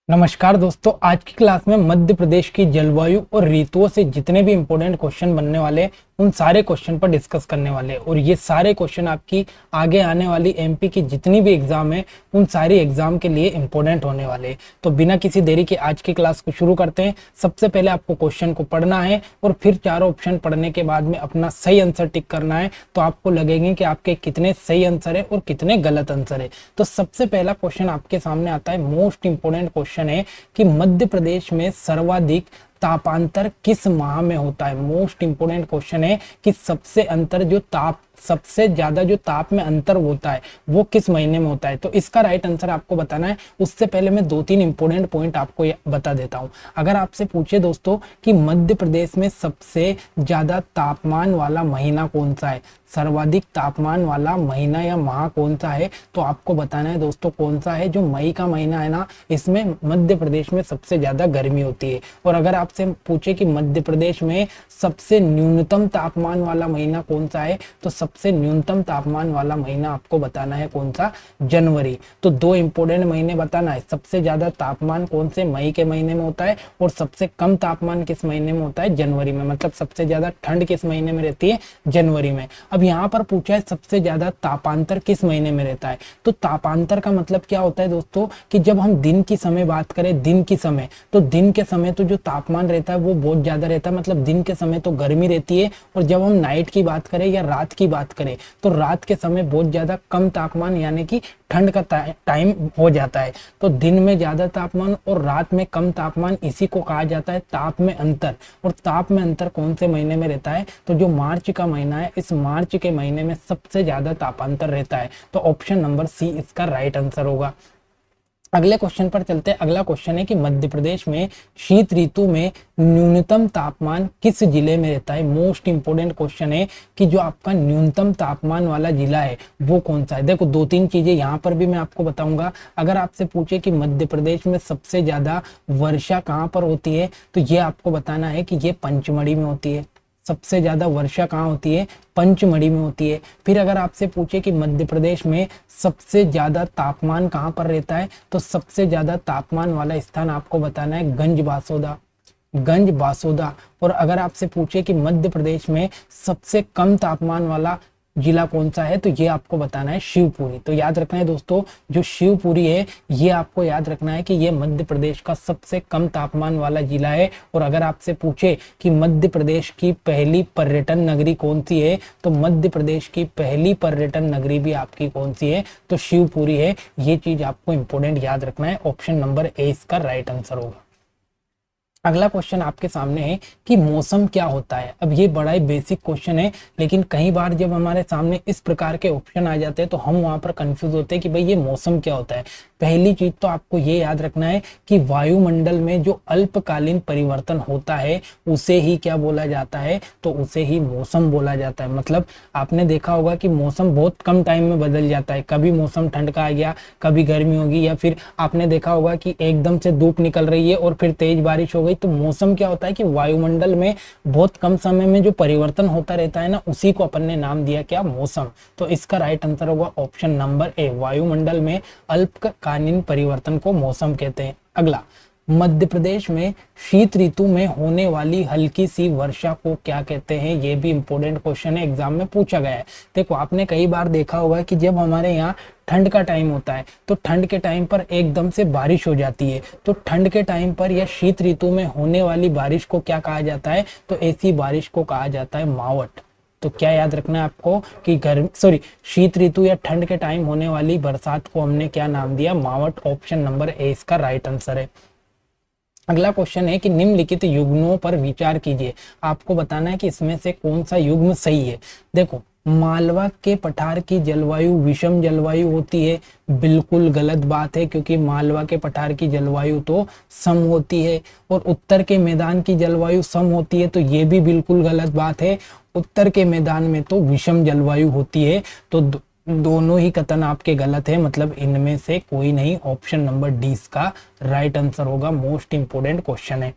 नमस्कार दोस्तों, आज की क्लास में मध्य प्रदेश की जलवायु और ऋतुओं से जितने भी इंपॉर्टेंट क्वेश्चन बनने वाले हैं उन सारे क्वेश्चन पर डिस्कस करने वाले हैं। और ये सारे क्वेश्चन आपकी आगे आने वाली एमपी की जितनी भी एग्जाम है उन सारी एग्जाम के लिए इंपॉर्टेंट होने वाले हैं। तो बिना किसी देरी के आज की क्लास को शुरू करते हैं। सबसे पहले आपको क्वेश्चन को पढ़ना है और फिर चारों ऑप्शन पढ़ने के बाद में अपना सही आंसर टिक करना है। तो आपको लगेंगे कि आपके कितने सही आंसर है और कितने गलत आंसर है। तो सबसे पहला क्वेश्चन आपके सामने आता है, मोस्ट इंपोर्टेंट क्वेश्चन है कि मध्य प्रदेश में सर्वाधिक तापांतर किस माह में होता है। मोस्ट इंपोर्टेंट क्वेश्चन है कि सबसे ज्यादा जो ताप में अंतर होता है वो किस महीने में होता है। तो इसका राइट आंसर आपको बताना है। उससे पहले मैं दो तीन इंपोर्टेंट पॉइंट आपको बता देता हूं। अगर आपसे पूछे दोस्तों कि मध्य प्रदेश में सबसे ज्यादा तापमान वाला महीना कौन सा है, सर्वाधिक तापमान वाला महीना या माह कौन सा है, तो आपको बताना है दोस्तों कौन सा है। जो मई का महीना है ना, इसमें मध्य प्रदेश में सबसे ज्यादा गर्मी होती है। और अगर आपसे पूछे कि मध्य प्रदेश में सबसे न्यूनतम तापमान वाला महीना कौन सा है, तो सबसे न्यूनतम तापमान वाला महीना आपको बताना है कौन सा, जनवरी। तो दो इंपोर्टेंट महीने बताना है। सबसे ज्यादा तापमान कौन से मई के महीने में होता है और सबसे कम तापमान किस महीने में होता है, जनवरी में। मतलब सबसे ज्यादा ठंड किस महीने में रहती है, जनवरी में। अब यहाँ पर पूछा है सबसे ज्यादा तापांतर किस महीने में रहता है। तो तापांतर का मतलब क्या होता है दोस्तों कि जब हम दिन की समय बात करें, दिन की समय, तो दिन के समय तो जो तापमान रहता है वो बहुत ज्यादा रहता है, मतलब दिन के समय तो गर्मी रहती है। और जब हम नाइट की बात करें या रात की बात करें तो रात के समय बहुत ज्यादा कम तापमान यानी कि ठंड का टाइम हो जाता है। तो दिन में ज्यादा तापमान और रात में कम तापमान, इसी को कहा जाता है ताप में अंतर। और ताप में अंतर कौन से महीने में रहता है, तो जो मार्च का महीना है, इस मार्च के महीने में सबसे ज्यादा तापांतर रहता है। तो ऑप्शन नंबर सी इसका राइट आंसर होगा। अगले क्वेश्चन पर चलते हैं। अगला क्वेश्चन है कि मध्य प्रदेश में शीत ऋतु में न्यूनतम तापमान किस जिले में रहता है। मोस्ट इंपोर्टेंट क्वेश्चन है कि जो आपका न्यूनतम तापमान वाला जिला है वो कौन सा है। देखो दो तीन चीजें यहाँ पर भी मैं आपको बताऊंगा। अगर आपसे पूछे कि मध्य प्रदेश में सबसे ज्यादा वर्षा कहाँ पर होती है, तो ये आपको बताना है कि ये पंचमढ़ी में होती है। सबसे ज्यादा वर्षा कहाँ होती है, पंचमढ़ी में होती है। फिर अगर आपसे पूछे कि मध्य प्रदेश में सबसे ज्यादा तापमान कहाँ पर रहता है, तो सबसे ज्यादा तापमान वाला स्थान आपको बताना है गंज बासोदा। और अगर आपसे पूछे कि मध्य प्रदेश में सबसे कम तापमान वाला जिला कौन सा है, तो ये आपको बताना है शिवपुरी। तो याद रखना है दोस्तों, जो शिवपुरी है ये आपको याद रखना है कि ये मध्य प्रदेश का सबसे कम तापमान वाला जिला है। और अगर आपसे पूछे कि मध्य प्रदेश की पहली पर्यटन नगरी कौन सी है, तो मध्य प्रदेश की पहली पर्यटन नगरी भी आपकी कौन सी है, तो शिवपुरी है। ये चीज आपको इंपोर्टेंट याद रखना है। ऑप्शन नंबर ए इसका राइट आंसर होगा। अगला क्वेश्चन आपके सामने है कि मौसम क्या होता है। अब ये बड़ा ही बेसिक क्वेश्चन है, लेकिन कई बार जब हमारे सामने इस प्रकार के ऑप्शन आ जाते हैं तो हम वहां पर कंफ्यूज होते हैं कि भाई ये मौसम क्या होता है। पहली चीज तो आपको ये याद रखना है कि वायुमंडल में जो अल्पकालीन परिवर्तन होता है उसे ही क्या बोला जाता है, तो उसे ही मौसम बोला जाता है। मतलब आपने देखा होगा कि मौसम बहुत कम टाइम में बदल जाता है। कभी मौसम ठंड का आ गया, कभी गर्मी होगी, या फिर आपने देखा होगा कि एकदम से धूप निकल रही है और फिर तेज बारिश हो गई। तो मौसम क्या होता है कि वायुमंडल में बहुत कम समय में जो परिवर्तन होता रहता है ना, उसी को अपन ने नाम दिया क्या, मौसम। तो इसका राइट आंसर होगा ऑप्शन नंबर ए, वायुमंडल में अल्पकालीन परिवर्तन को मौसम कहते हैं। अगला, मध्य प्रदेश में शीत ऋतु में होने वाली हल्की सी वर्षा को क्या कहते हैं। ये भी इंपॉर्टेंट क्वेश्चन है, एग्जाम में पूछा गया है। देखो आपने कई बार देखा होगा कि जब हमारे यहाँ ठंड का टाइम होता है तो ठंड के टाइम पर एकदम से बारिश हो जाती है। तो ठंड के टाइम पर या शीत ऋतु में होने वाली बारिश को क्या कहा जाता है, तो ऐसी बारिश को कहा जाता है मावठ। तो क्या याद रखना है आपको कि शीत ऋतु या ठंड के टाइम होने वाली बरसात को हमने क्या नाम दिया, मावठ। ऑप्शन नंबर ए इसका राइट आंसर है। अगला क्वेश्चन है कि निम्नलिखित युग्मों पर विचार कीजिए। आपको बताना है कि इसमें से कौन सा युग्म सही है। देखो, मालवा के पठार की जलवायु विषम जलवायु होती है, बिल्कुल गलत बात है, क्योंकि मालवा के पठार की जलवायु तो सम होती है। और उत्तर के मैदान की जलवायु सम होती है, तो ये भी बिल्कुल गलत बात है। उत्तर के मैदान में तो विषम जलवायु होती है। तो दोनों ही कथन आपके गलत है, मतलब इनमें से कोई नहीं। ऑप्शन नंबर डी इसका राइट आंसर होगा। मोस्ट इंपोर्टेंट क्वेश्चन है।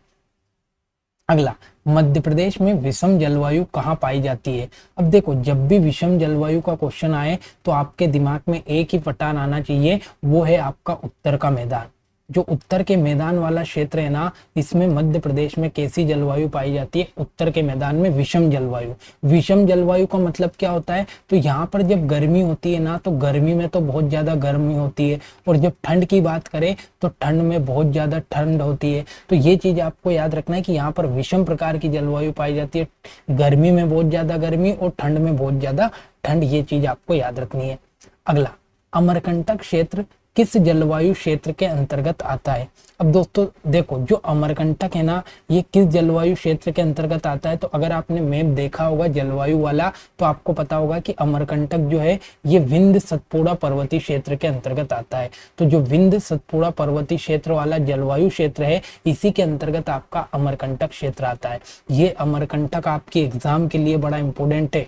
अगला, मध्य प्रदेश में विषम जलवायु कहाँ पाई जाती है। अब देखो, जब भी विषम जलवायु का क्वेश्चन आए तो आपके दिमाग में एक ही पठार आना चाहिए, वो है आपका उत्तर का मैदान। जो उत्तर के मैदान वाला क्षेत्र है ना, इसमें मध्य प्रदेश में कैसी जलवायु पाई जाती है? उत्तर के मैदान में विषम जलवायु। विषम जलवायु का मतलब क्या होता है? तो यहाँ पर जब गर्मी होती है ना, तो गर्मी में तो बहुत ज्यादा गर्मी होती है, और जब ठंड की बात करें तो ठंड में बहुत ज्यादा ठंड होती है। तो ये चीज आपको याद रखना है कि यहाँ पर विषम प्रकार की जलवायु पाई जाती है, गर्मी में बहुत ज्यादा गर्मी और ठंड में बहुत ज्यादा ठंड, ये चीज आपको याद रखनी है। अगला, अमरकंटक क्षेत्र किस जलवायु क्षेत्र के अंतर्गत आता है? अब दोस्तों देखो, जो अमरकंटक है ना, ये किस जलवायु क्षेत्र के अंतर्गत आता है? तो अगर आपने मैप देखा होगा जलवायु वाला, तो आपको पता होगा कि अमरकंटक जो है ये विंध्य सतपुड़ा पर्वतीय क्षेत्र के अंतर्गत आता है। तो जो विंध्य सतपुड़ा पर्वतीय क्षेत्र वाला जलवायु क्षेत्र है, इसी के अंतर्गत आपका अमरकंटक क्षेत्र आता है। ये अमरकंटक आपके एग्जाम के लिए बड़ा इंपॉर्टेंट है।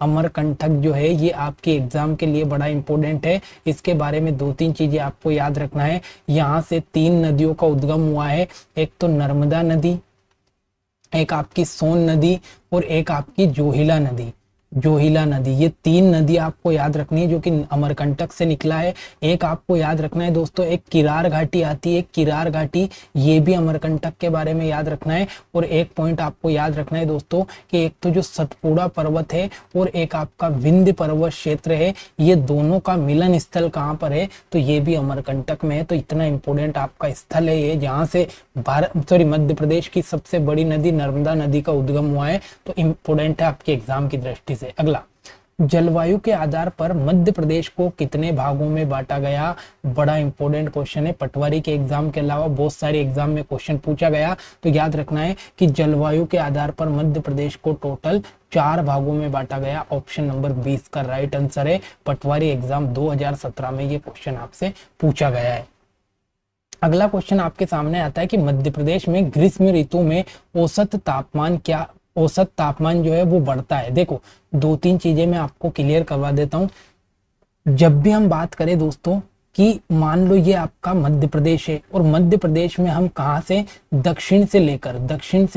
अमरकंटक जो है ये आपके एग्जाम के लिए बड़ा इंपॉर्टेंट है। इसके बारे में 2-3 चीजें आपको याद रखना है। यहाँ से 3 नदियों का उद्गम हुआ है, एक तो नर्मदा नदी, एक आपकी सोन नदी और एक आपकी जोहिला नदी। जोहिला नदी, ये 3 नदी आपको याद रखनी है जो कि अमरकंटक से निकला है। एक आपको याद रखना है दोस्तों, एक किरार घाटी आती है, किरार घाटी, ये भी अमरकंटक के बारे में याद रखना है। और एक पॉइंट आपको याद रखना है दोस्तों कि एक तो जो सतपुड़ा पर्वत है और एक आपका विंध्य पर्वत क्षेत्र है, ये दोनों का मिलन स्थल कहाँ पर है? तो ये भी अमरकंटक में है। तो इतना इंपॉर्टेंट आपका स्थल है ये, जहाँ से मध्य प्रदेश की सबसे बड़ी नदी नर्मदा नदी का उद्गम हुआ है। तो इंपॉर्टेंट है आपके एग्जाम की दृष्टि से। अगला, जलवायु के आधार पर मध्य प्रदेश को कितने भागों में बांटा गया? बड़ा इंपॉर्टेंट क्वेश्चन है, पटवारी के एग्जाम के अलावा बहुत सारे एग्जाम में क्वेश्चन पूछा गया। तो याद रखना है कि जलवायु के आधार पर मध्य प्रदेश को टोटल 4 भागों में बांटा गया। ऑप्शन नंबर 20 का राइट आंसर है। पटवारी एग्जाम 2017 में ये क्वेश्चन आपसे पूछा गया है। अगला क्वेश्चन आपके सामने आता है कि मध्य प्रदेश में ग्रीष्म ऋतु में औसत तापमान जो है वो बढ़ता है। देखो, 2-3 चीजें मैं आपको क्लियर करवा देता हूं। जब भी हम बात करें दोस्तों कि मान लो ये आपका मध्य प्रदेश है, और मध्य प्रदेश में हम कहाँ से, दक्षिण से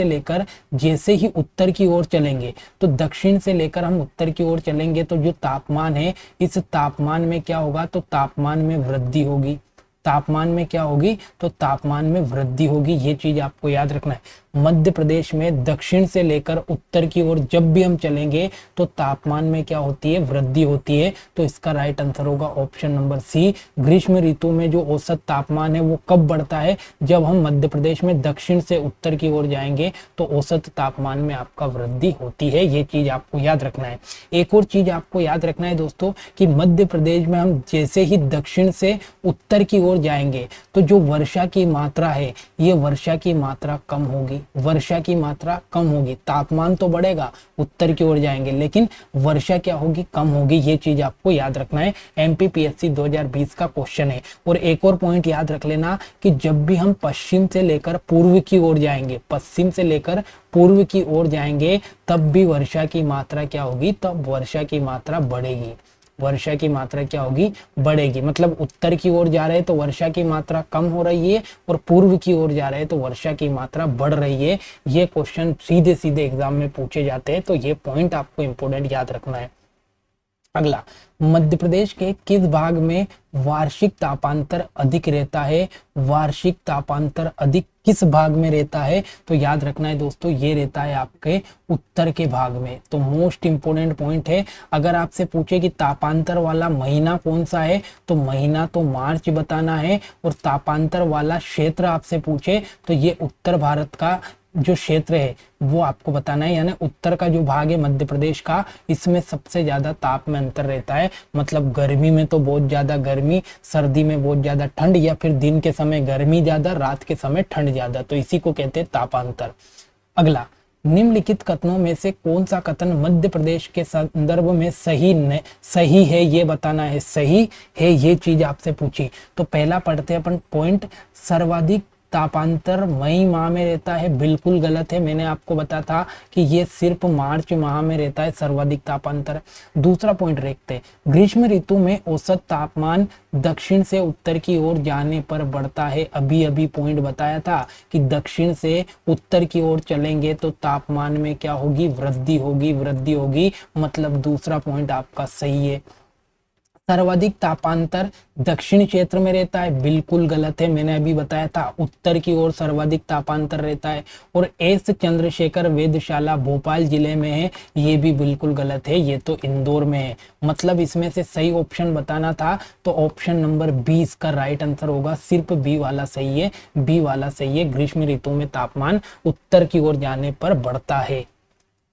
लेकर जैसे ही उत्तर की ओर चलेंगे, तो दक्षिण से लेकर हम उत्तर की ओर चलेंगे, तो जो तापमान है, इस तापमान में क्या होगा? तो तापमान में वृद्धि होगी। तापमान में क्या होगी? तो तापमान में वृद्धि होगी। ये चीज आपको याद रखना है। मध्य प्रदेश में दक्षिण से लेकर उत्तर की ओर जब भी हम चलेंगे तो तापमान में क्या होती है? वृद्धि होती है। तो इसका राइट आंसर होगा ऑप्शन नंबर सी। ग्रीष्म ऋतु में जो औसत तापमान है वो कब बढ़ता है? जब हम मध्य प्रदेश में दक्षिण से उत्तर की ओर जाएंगे तो औसत तापमान में आपका वृद्धि होती है। ये चीज आपको याद रखना है। एक और चीज आपको याद रखना है दोस्तों कि मध्य प्रदेश में हम जैसे ही दक्षिण से उत्तर की ओर जाएंगे तो जो वर्षा की मात्रा है, ये वर्षा की मात्रा कम होगी। वर्षा की मात्रा कम होगी। तापमान तो बढ़ेगा, उत्तर की ओर जाएंगे, लेकिन वर्षा क्या होगी? कम होगी। ये चीज आपको याद रखना है। एमपीपीएससी 2020 का क्वेश्चन है। और एक और पॉइंट याद रख लेना कि जब भी हम पश्चिम से लेकर पूर्व की ओर जाएंगे, पश्चिम से लेकर पूर्व की ओर जाएंगे, तब भी वर्षा की मात्रा क्या होगी? तब वर्षा की मात्रा बढ़ेगी। वर्षा की मात्रा क्या होगी? बढ़ेगी। मतलब उत्तर की ओर जा रहे हैं तो वर्षा की मात्रा कम हो रही है, और पूर्व की ओर जा रहे हैं तो वर्षा की मात्रा बढ़ रही है। ये क्वेश्चन सीधे सीधे एग्जाम में पूछे जाते हैं, तो ये पॉइंट आपको इंपॉर्टेंट याद रखना है। अगला, मध्य प्रदेश के किस भाग में वार्षिक तापांतर अधिक रहता है? वार्षिक तापांतर अधिक किस भाग में रहता है? तो याद रखना है दोस्तों, ये रहता है आपके उत्तर के भाग में। तो मोस्ट इंपोर्टेंट पॉइंट है। अगर आपसे पूछे कि तापांतर वाला महीना कौन सा है, तो महीना तो मार्च बताना है। और तापांतर वाला क्षेत्र आपसे पूछे तो ये उत्तर भारत का जो क्षेत्र है वो आपको बताना है। यानी उत्तर का जो भाग है मध्य प्रदेश का, इसमें सबसे ज्यादा ताप में अंतर रहता है। मतलब गर्मी में तो बहुत ज्यादा गर्मी, सर्दी में बहुत ज्यादा ठंड, या फिर दिन के समय गर्मी ज्यादा, रात के समय ठंड ज्यादा। तो इसी को कहते हैं तापांतर। अगला, निम्नलिखित कथनों में से कौन सा कथन मध्य प्रदेश के संदर्भ में सही है? ये बताना है। सही है ये चीज आपसे पूछी। तो पहला पढ़ते हैं अपन पॉइंट। सर्वाधिक तापांतर मई माह में रहता है, बिल्कुल गलत है। मैंने आपको बताया था कि ये सिर्फ मार्च माह में रहता है सर्वाधिक तापांतर। दूसरा पॉइंट देखते हैं, ग्रीष्म ऋतु में औसत तापमान दक्षिण से उत्तर की ओर जाने पर बढ़ता है। अभी पॉइंट बताया था कि दक्षिण से उत्तर की ओर चलेंगे तो तापमान में क्या होगी? वृद्धि होगी। मतलब दूसरा पॉइंट आपका सही है। सर्वाधिक तापांतर दक्षिण क्षेत्र में रहता है, बिल्कुल गलत है, मैंने अभी बताया था उत्तर की ओर सर्वाधिक तापांतर रहता है। और एस चंद्रशेखर वेधशाला भोपाल जिले में है, ये भी बिल्कुल गलत है, ये तो इंदौर में है। मतलब इसमें से सही ऑप्शन बताना था तो ऑप्शन नंबर 20 का राइट आंसर होगा, सिर्फ बी वाला सही है, बी वाला सही है। ग्रीष्म ऋतु में तापमान उत्तर की ओर जाने पर बढ़ता है।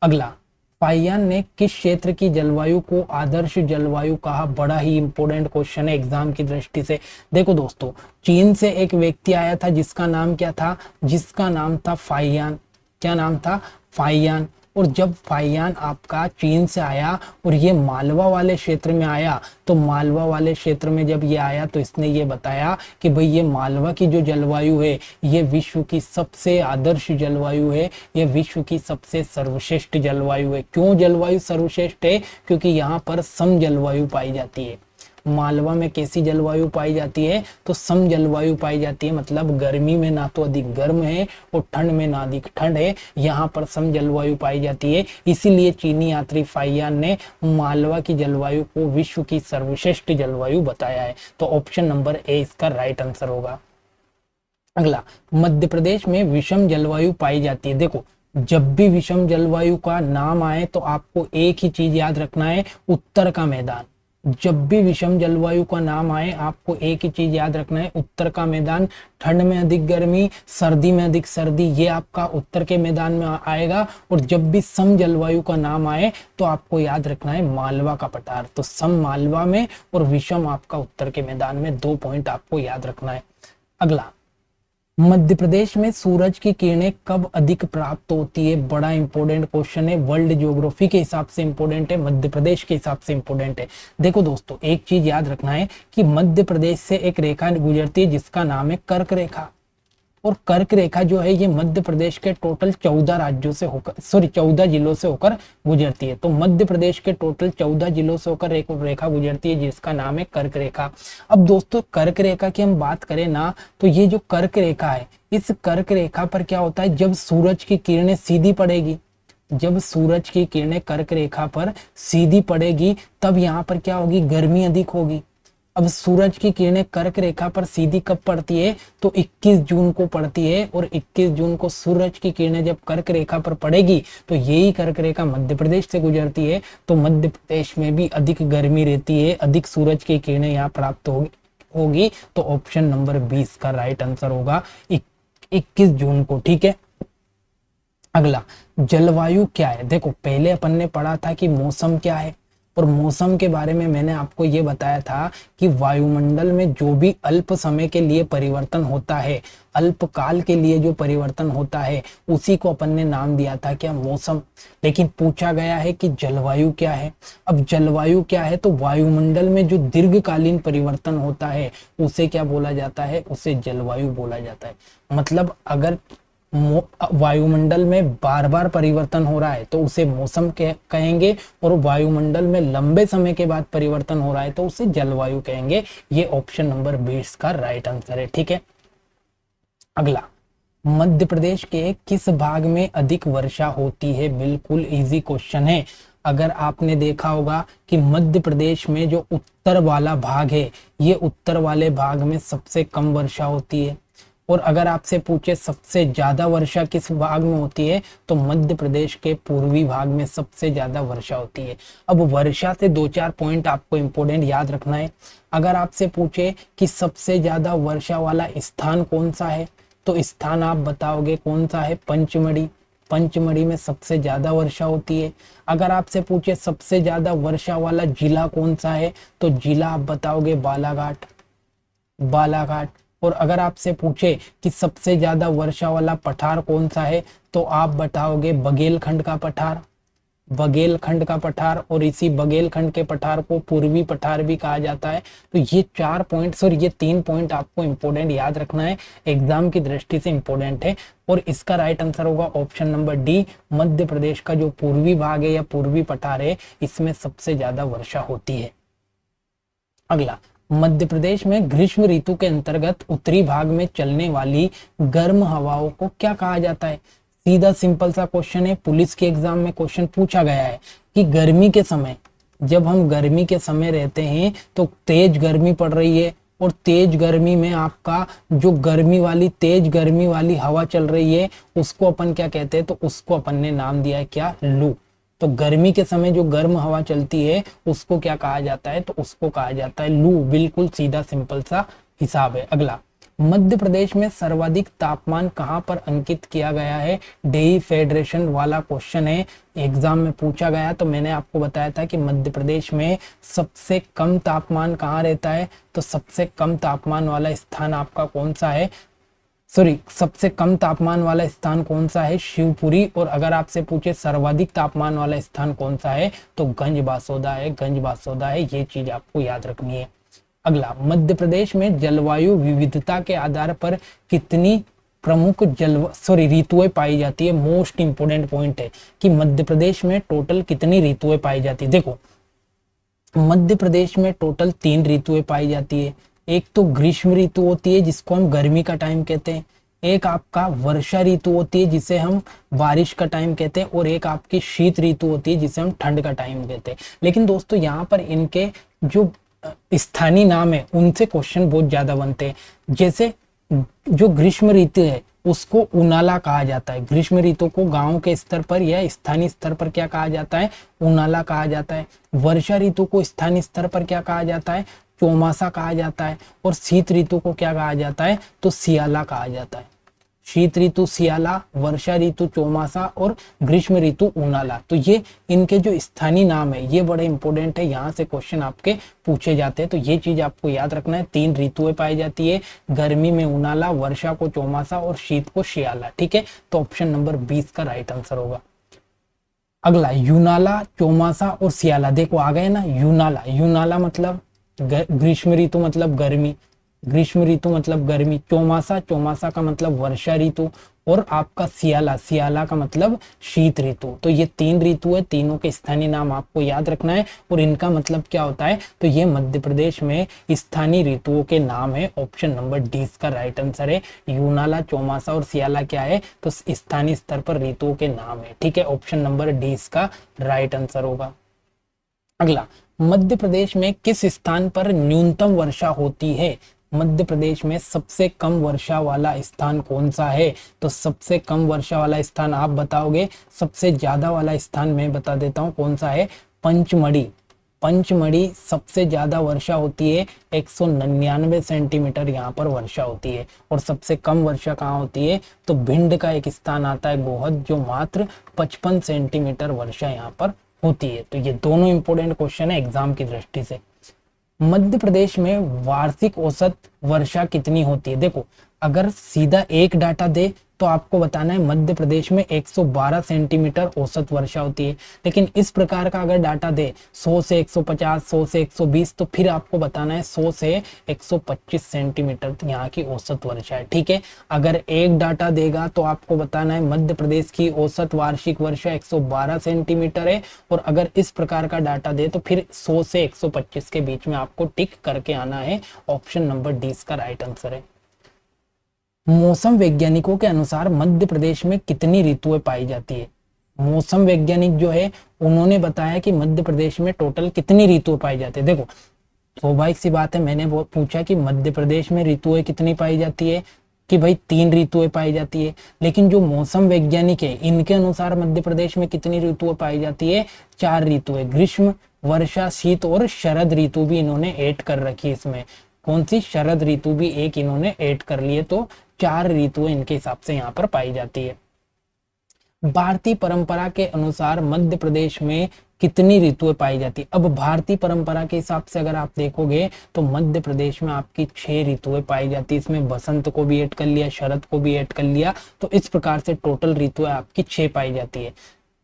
अगला, फाहियान ने किस क्षेत्र की जलवायु को आदर्श जलवायु कहा? बड़ा ही इंपॉर्टेंट क्वेश्चन है एग्जाम की दृष्टि से। देखो दोस्तों, चीन से एक व्यक्ति आया था जिसका नाम क्या था? जिसका नाम था फाहियान। क्या नाम था? फाहियान। और जब फाहियान आपका चीन से आया और ये मालवा वाले क्षेत्र में आया, तो मालवा वाले क्षेत्र में जब ये आया तो इसने ये बताया कि भाई ये मालवा की जो जलवायु है ये विश्व की सबसे आदर्श जलवायु है, ये विश्व की सबसे सर्वश्रेष्ठ जलवायु है। क्यों जलवायु सर्वश्रेष्ठ है? क्योंकि यहाँ पर सम जलवायु पाई जाती है। मालवा में कैसी जलवायु पाई जाती है? तो सम जलवायु पाई जाती है, मतलब गर्मी में ना तो अधिक गर्म है और ठंड में ना अधिक ठंड है, यहाँ पर सम जलवायु पाई जाती है। इसीलिए चीनी यात्री फाहियान ने मालवा की जलवायु को विश्व की सर्वश्रेष्ठ जलवायु बताया है। तो ऑप्शन नंबर ए इसका राइट आंसर होगा। अगला, मध्य प्रदेश में विषम जलवायु पाई जाती है। देखो, जब भी विषम जलवायु का नाम आए तो आपको एक ही चीज याद रखना है, उत्तर का मैदान। जब भी विषम जलवायु का नाम आए आपको एक ही चीज याद रखना है, उत्तर का मैदान। ठंड में अधिक गर्मी, सर्दी में अधिक सर्दी, ये आपका उत्तर के मैदान में आएगा। और जब भी सम जलवायु का नाम आए तो आपको याद रखना है मालवा का पठार। तो सम मालवा में और विषम आपका उत्तर के मैदान में, 2 पॉइंट आपको याद रखना है। अगला, मध्य प्रदेश में सूरज की किरणें कब अधिक प्राप्त होती है? बड़ा इंपॉर्टेंट क्वेश्चन है, वर्ल्ड ज्योग्राफी के हिसाब से इंपॉर्टेंट है, मध्य प्रदेश के हिसाब से इंपॉर्टेंट है। देखो दोस्तों, एक चीज याद रखना है कि मध्य प्रदेश से एक रेखा गुजरती है जिसका नाम है कर्क रेखा। और कर्क रेखा जो है ये मध्य प्रदेश के टोटल 14 राज्यों से होकर, 14 जिलों से होकर गुजरती है। तो मध्य प्रदेश के टोटल 14 जिलों से होकर एक रेखा गुजरती है जिसका नाम है कर्क रेखा। अब दोस्तों, कर्क रेखा की हम बात करें ना, तो ये जो कर्क रेखा है, इस कर्क रेखा पर क्या होता है, जब सूरज की किरणें सीधी पड़ेगी, जब सूरज की किरणें कर्क रेखा पर सीधी पड़ेगी तब यहाँ पर क्या होगी, गर्मी अधिक होगी। अब सूरज की किरणें कर्क रेखा पर सीधी कब पड़ती है? तो 21 जून को पड़ती है। और 21 जून को सूरज की किरणें जब कर्क रेखा पर पड़ेगी तो यही कर्क रेखा मध्य प्रदेश से गुजरती है। तो मध्य प्रदेश में भी अधिक गर्मी रहती है, अधिक सूरज की किरणें यहाँ प्राप्त होगी। तो ऑप्शन नंबर 20 का राइट आंसर होगा 21 जून को। ठीक है। अगला, जलवायु क्या है? देखो, पहले अपन ने पढ़ा था कि मौसम क्या है, और मौसम के बारे में मैंने आपको ये बताया था कि वायुमंडल में जो भी अल्प समय के लिए परिवर्तन होता है, अल्पकाल के लिए जो परिवर्तन होता है, उसी को अपन ने नाम दिया था क्या, मौसम। लेकिन पूछा गया है कि जलवायु क्या है। अब जलवायु क्या है, तो वायुमंडल में जो दीर्घकालीन परिवर्तन होता है उसे क्या बोला जाता है, उसे जलवायु बोला जाता है। मतलब अगर वायुमंडल में बार बार परिवर्तन हो रहा है तो उसे मौसम कहेंगे, और वायुमंडल में लंबे समय के बाद परिवर्तन हो रहा है तो उसे जलवायु कहेंगे। ये ऑप्शन नंबर 20 का राइट आंसर है। ठीक है। अगला, मध्य प्रदेश के किस भाग में अधिक वर्षा होती है? बिल्कुल इजी क्वेश्चन है। अगर आपने देखा होगा कि मध्य प्रदेश में जो उत्तर वाला भाग है, ये उत्तर वाले भाग में सबसे कम वर्षा होती है। और अगर आपसे पूछे सबसे ज्यादा वर्षा किस भाग में होती है, तो मध्य प्रदेश के पूर्वी भाग में सबसे ज्यादा वर्षा होती है। अब वर्षा से 2-4 पॉइंट आपको इंपॉर्टेंट याद रखना है। अगर आपसे पूछे कि सबसे ज्यादा वर्षा वाला स्थान कौन सा है, तो स्थान आप बताओगे कौन सा है, पंचमढ़ी। पंचमढ़ी में सबसे ज्यादा वर्षा होती है। अगर आपसे पूछे सबसे ज्यादा वर्षा वाला जिला कौन सा है, तो जिला आप बताओगे बालाघाट, बालाघाट। और अगर आपसे पूछे कि सबसे ज्यादा वर्षा वाला पठार कौन सा है, तो आप बताओगे बघेलखंड का पठार, बघेलखंड का पठार। और इसी बघेलखंड के पठार को पूर्वी पठार भी कहा जाता है। तो ये 4 पॉइंट्स और ये 3 पॉइंट आपको इंपॉर्टेंट याद रखना है, एग्जाम की दृष्टि से इंपॉर्टेंट है। और इसका राइट आंसर होगा option number D, Madhya Pradesh का जो पूर्वी भाग है या पूर्वी पठार है, इसमें सबसे ज्यादा वर्षा होती है। अगला, मध्य प्रदेश में ग्रीष्म ऋतु के अंतर्गत उत्तरी भाग में चलने वाली गर्म हवाओं को क्या कहा जाता है? सीधा सिंपल सा क्वेश्चन है, पुलिस के एग्जाम में क्वेश्चन पूछा गया है कि गर्मी के समय जब हम गर्मी के समय रहते हैं तो तेज गर्मी पड़ रही है, और तेज गर्मी में आपका जो तेज गर्मी वाली हवा चल रही है उसको अपन क्या कहते हैं, तो उसको अपन ने नाम दिया है क्या, लू। तो गर्मी के समय जो गर्म हवा चलती है उसको क्या कहा जाता है, तो उसको कहा जाता है लू। बिल्कुल सीधा सिंपल सा हिसाब है। अगला, मध्य प्रदेश में सर्वाधिक तापमान कहां पर अंकित किया गया है, डेई फेडरेशन वाला क्वेश्चन है, एग्जाम में पूछा गया। तो मैंने आपको बताया था कि मध्य प्रदेश में सबसे कम तापमान कहाँ रहता है, तो सबसे कम तापमान वाला स्थान आपका कौन सा है, सबसे कम तापमान वाला स्थान कौन सा है, शिवपुरी। और अगर आपसे पूछे सर्वाधिक तापमान वाला स्थान कौन सा है, तो गंज बासोदा है, गंज बासोदा है। ये चीज आपको याद रखनी है। अगला, मध्य प्रदेश में जलवायु विविधता के आधार पर कितनी प्रमुख ऋतुएं पाई जाती है। मोस्ट इंपोर्टेंट पॉइंट है कि मध्य प्रदेश में टोटल कितनी ऋतुएं पाई जाती है। देखो, मध्य प्रदेश में टोटल 3 ऋतुएं पाई जाती है। एक तो ग्रीष्म ऋतु होती है जिसको हम गर्मी का टाइम कहते हैं, एक आपका वर्षा ऋतु होती है जिसे हम बारिश का टाइम कहते हैं, और एक आपकी शीत ऋतु होती है जिसे हम ठंड का टाइम कहते हैं। लेकिन दोस्तों यहाँ पर इनके जो स्थानीय नाम है उनसे क्वेश्चन बहुत ज्यादा बनते हैं। जैसे जो ग्रीष्म ऋतु है उसको उनाला कहा जाता है, ग्रीष्म ऋतु को गांव के स्तर पर या स्थानीय स्तर पर क्या कहा जाता है, उनाला कहा जाता है। वर्षा ऋतु को स्थानीय स्तर पर क्या कहा जाता है, चौमासा कहा जाता है। और शीत ऋतु को क्या कहा जाता है, तो सियाला कहा जाता है। शीत ऋतु सियाला, वर्षा ऋतु चौमासा और ग्रीष्म ऋतु उनाला। तो ये इनके जो स्थानीय नाम है ये बड़े इंपॉर्टेंट है, यहाँ से क्वेश्चन आपके पूछे जाते हैं। तो ये चीज आपको याद रखना है। 3 ऋतुएं पाई जाती है, गर्मी में उनाला, वर्षा को चौमासा और शीत को शियाला। ठीक है, तो ऑप्शन नंबर 20 का राइट आंसर होगा। अगला, यूनाला, चौमासा और सियाला। देखो आ गए ना, यूनाला, यूनाला मतलब ग्रीष्म ऋतु मतलब गर्मी, ग्रीष्म ऋतु मतलब गर्मी, चौमासा, चौमासा का मतलब वर्षा ऋतु, और आपका सियाला, सियाला का मतलब शीत ऋतु। तो ये 3 ऋतु है, तीनों के स्थानीय नाम आपको याद रखना है और इनका मतलब क्या होता है, तो ये मध्य प्रदेश में स्थानीय ऋतुओं के नाम है। ऑप्शन नंबर डी इसका राइट आंसर है। यूनाला, चौमासा और सियाला क्या है, तो स्थानीय स्तर पर ऋतुओं के नाम है। ठीक है, ऑप्शन नंबर डी इसका राइट आंसर होगा। अगला, मध्य प्रदेश में किस स्थान पर न्यूनतम वर्षा होती है, मध्य प्रदेश में सबसे कम वर्षा वाला स्थान कौन सा है, तो सबसे कम वर्षा वाला स्थान आप बताओगे, सबसे ज्यादा वाला स्थान मैं बता देता हूँ कौन सा है, पंचमढ़ी। पंचमढ़ी सबसे ज्यादा वर्षा होती है, 199 सेंटीमीटर यहाँ पर वर्षा होती है। और सबसे कम वर्षा कहाँ होती है, तो भिंड का एक स्थान आता है गोहद, जो मात्र 55 सेंटीमीटर वर्षा यहाँ पर होती है। तो ये दोनों इंपोर्टेंट क्वेश्चन है एग्जाम की दृष्टि से। मध्य प्रदेश में वार्षिक औसत वर्षा कितनी होती है। देखो, अगर सीधा एक डाटा दे तो आपको बताना है मध्य प्रदेश में 112 सेंटीमीटर औसत वर्षा होती है। लेकिन इस प्रकार का अगर डाटा दे 100 से 150, 100 से 120, तो फिर आपको बताना है 100 से 125 सेंटीमीटर यहाँ की औसत वर्षा है। ठीक है, अगर एक डाटा देगा तो आपको बताना है मध्य प्रदेश की औसत वार्षिक वर्षा 112 सेंटीमीटर है, और अगर इस प्रकार का डाटा दे तो फिर 100 से 125 के बीच में आपको टिक करके आना है। ऑप्शन नंबर डी इसका राइट आंसर है। मौसम वैज्ञानिकों के अनुसार मध्य प्रदेश में कितनी ऋतुएं पाई जाती है। मौसम वैज्ञानिक जो है उन्होंने बताया कि मध्य प्रदेश में टोटल कितनी ऋतुएं पाई जाती है। देखो, स्वाभाविक सी बात है, मैंने वो पूछा कि मध्य प्रदेश में ऋतुएं कितनी पाई जाती है, कि भाई 3 ऋतुएं पाई जाती है। लेकिन जो मौसम वैज्ञानिक है इनके अनुसार मध्य प्रदेश में कितनी ऋतुएं पाई जाती है, 4 ऋतुएं, ग्रीष्म, वर्षा, शीत और शरद ऋतु भी इन्होंने ऐड कर रखी है इसमें। कौन सी, शरद ऋतु भी एक इन्होंने ऐड कर लिए। तो 4 ऋतुएं इनके हिसाब से यहाँ पर पाई जाती है। भारतीय परंपरा के अनुसार मध्य प्रदेश में कितनी ऋतुएं पाई जाती है। अब भारतीय परंपरा के हिसाब से अगर आप देखोगे तो मध्य प्रदेश में आपकी 6 ऋतुएं पाई जाती है। इसमें बसंत को भी ऐड कर लिया, शरद को भी ऐड कर लिया, तो इस प्रकार से टोटल ऋतुएं आपकी 6 पाई जाती है।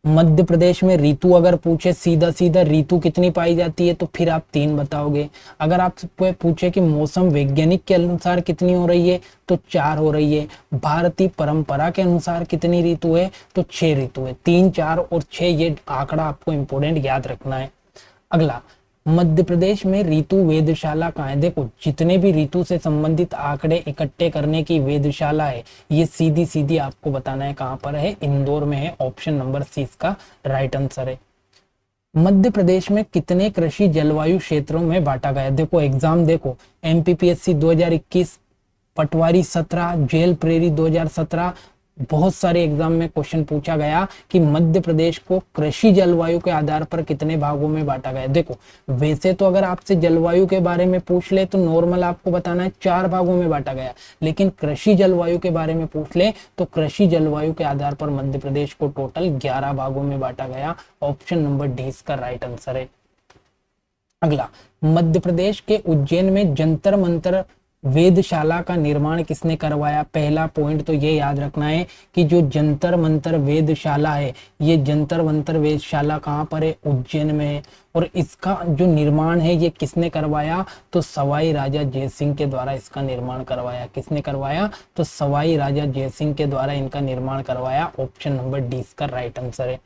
मध्य प्रदेश में ऋतु अगर पूछे सीधा सीधा ऋतु कितनी पाई जाती है, तो फिर आप 3 बताओगे। अगर आप पूछे कि मौसम वैज्ञानिक के अनुसार कितनी हो रही है, तो 4 हो रही है। भारतीय परंपरा के अनुसार कितनी ऋतु है, तो 6 ऋतु है। 3, 4 और 6 ये आंकड़ा आपको इंपोर्टेंट याद रखना है। अगला, मध्य प्रदेश में ऋतु वेधशाला कहाँ है। देखो, जितने भी ऋतु से संबंधित आंकड़े इकट्ठे करने की वेधशाला है ये सीधी सीधी आपको बताना है कहाँ पर है, इंदौर में है। ऑप्शन नंबर सी इसका राइट आंसर है। मध्य प्रदेश में कितने कृषि जलवायु क्षेत्रों में बांटा गया? देखो एग्जाम देखो, एमपीपीएससी 2021, पटवारी 17, जेल प्रेरी 2017, बहुत सारे एग्जाम में क्वेश्चन पूछा गया कि मध्य प्रदेश को कृषि जलवायु के आधार पर कितने भागों में बांटा गया। देखो वैसे तो अगर आपसे जलवायु के बारे में पूछ ले तो नॉर्मल आपको बताना है 4 भागों में बांटा गया, लेकिन कृषि जलवायु के बारे में पूछ ले तो कृषि जलवायु के आधार पर मध्य प्रदेश को टोटल 11 भागों में बांटा गया। ऑप्शन नंबर डी इसका राइट आंसर है। अगला, मध्य प्रदेश के उज्जैन में जंतर मंतर वेधशाला का निर्माण किसने करवाया? पहला पॉइंट तो ये याद रखना है कि जो जंतर मंतर वेधशाला है, ये जंतर मंतर वेधशाला कहाँ पर है? उज्जैन में है। और इसका जो निर्माण है ये किसने करवाया? तो सवाई राजा जयसिंह के द्वारा इसका निर्माण करवाया। किसने करवाया? तो सवाई राजा जयसिंह के द्वारा इनका निर्माण करवाया। ऑप्शन नंबर डी इसका राइट आंसर है।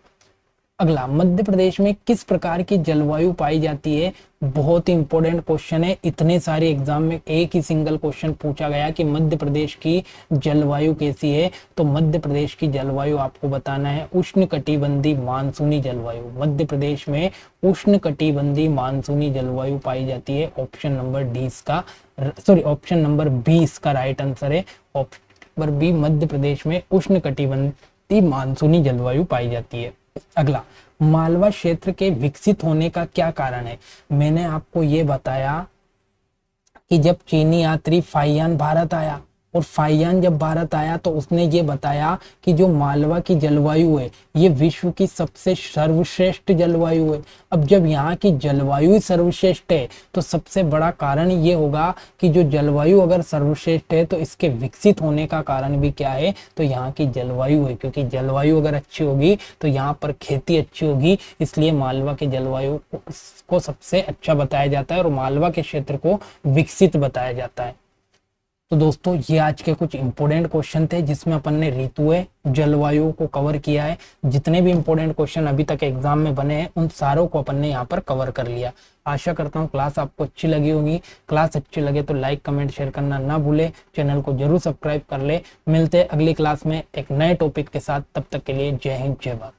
अगला, मध्य प्रदेश में किस प्रकार की जलवायु पाई जाती है? बहुत ही इंपॉर्टेंट क्वेश्चन है, इतने सारे एग्जाम में एक ही सिंगल क्वेश्चन पूछा गया कि मध्य प्रदेश की जलवायु कैसी है। तो मध्य प्रदेश की जलवायु आपको बताना है उष्णकटिबंधीय मानसूनी जलवायु। मध्य प्रदेश में उष्णकटिबंधीय मानसूनी जलवायु पाई जाती है। ऑप्शन नंबर डी इसका ऑप्शन नंबर बी इसका राइट आंसर है। Option number B, Madhya Pradesh में उष्णकटिबंधीय मानसूनी जलवायु पाई जाती है। अगला, मालवा क्षेत्र के विकसित होने का क्या कारण है? मैंने आपको ये बताया कि जब चीनी यात्री फाहियान भारत आया, और फाहियान जब भारत आया तो उसने ये बताया कि जो मालवा की जलवायु है ये विश्व की सबसे सर्वश्रेष्ठ जलवायु है। अब जब यहाँ की जलवायु सर्वश्रेष्ठ है तो सबसे बड़ा कारण ये होगा कि जो जलवायु अगर सर्वश्रेष्ठ है तो इसके विकसित होने का कारण भी क्या है? तो यहाँ की जलवायु है, क्योंकि जलवायु अगर अच्छी होगी तो यहाँ पर खेती अच्छी होगी, इसलिए मालवा के जलवायु को सबसे अच्छा बताया जाता है और मालवा के क्षेत्र को विकसित बताया जाता है। तो दोस्तों ये आज के कुछ इंपॉर्टेंट क्वेश्चन थे जिसमें अपन ने ऋतुएं, जलवायु को कवर किया है। जितने भी इंपॉर्टेंट क्वेश्चन अभी तक एग्जाम में बने हैं उन सारों को अपन ने यहाँ पर कवर कर लिया। आशा करता हूँ क्लास आपको अच्छी लगी होगी। क्लास अच्छी लगे तो लाइक कमेंट शेयर करना ना भूले, चैनल को जरूर सब्सक्राइब कर ले। मिलते हैं अगली क्लास में एक नए टॉपिक के साथ, तब तक के लिए जय हिंद जय भारत।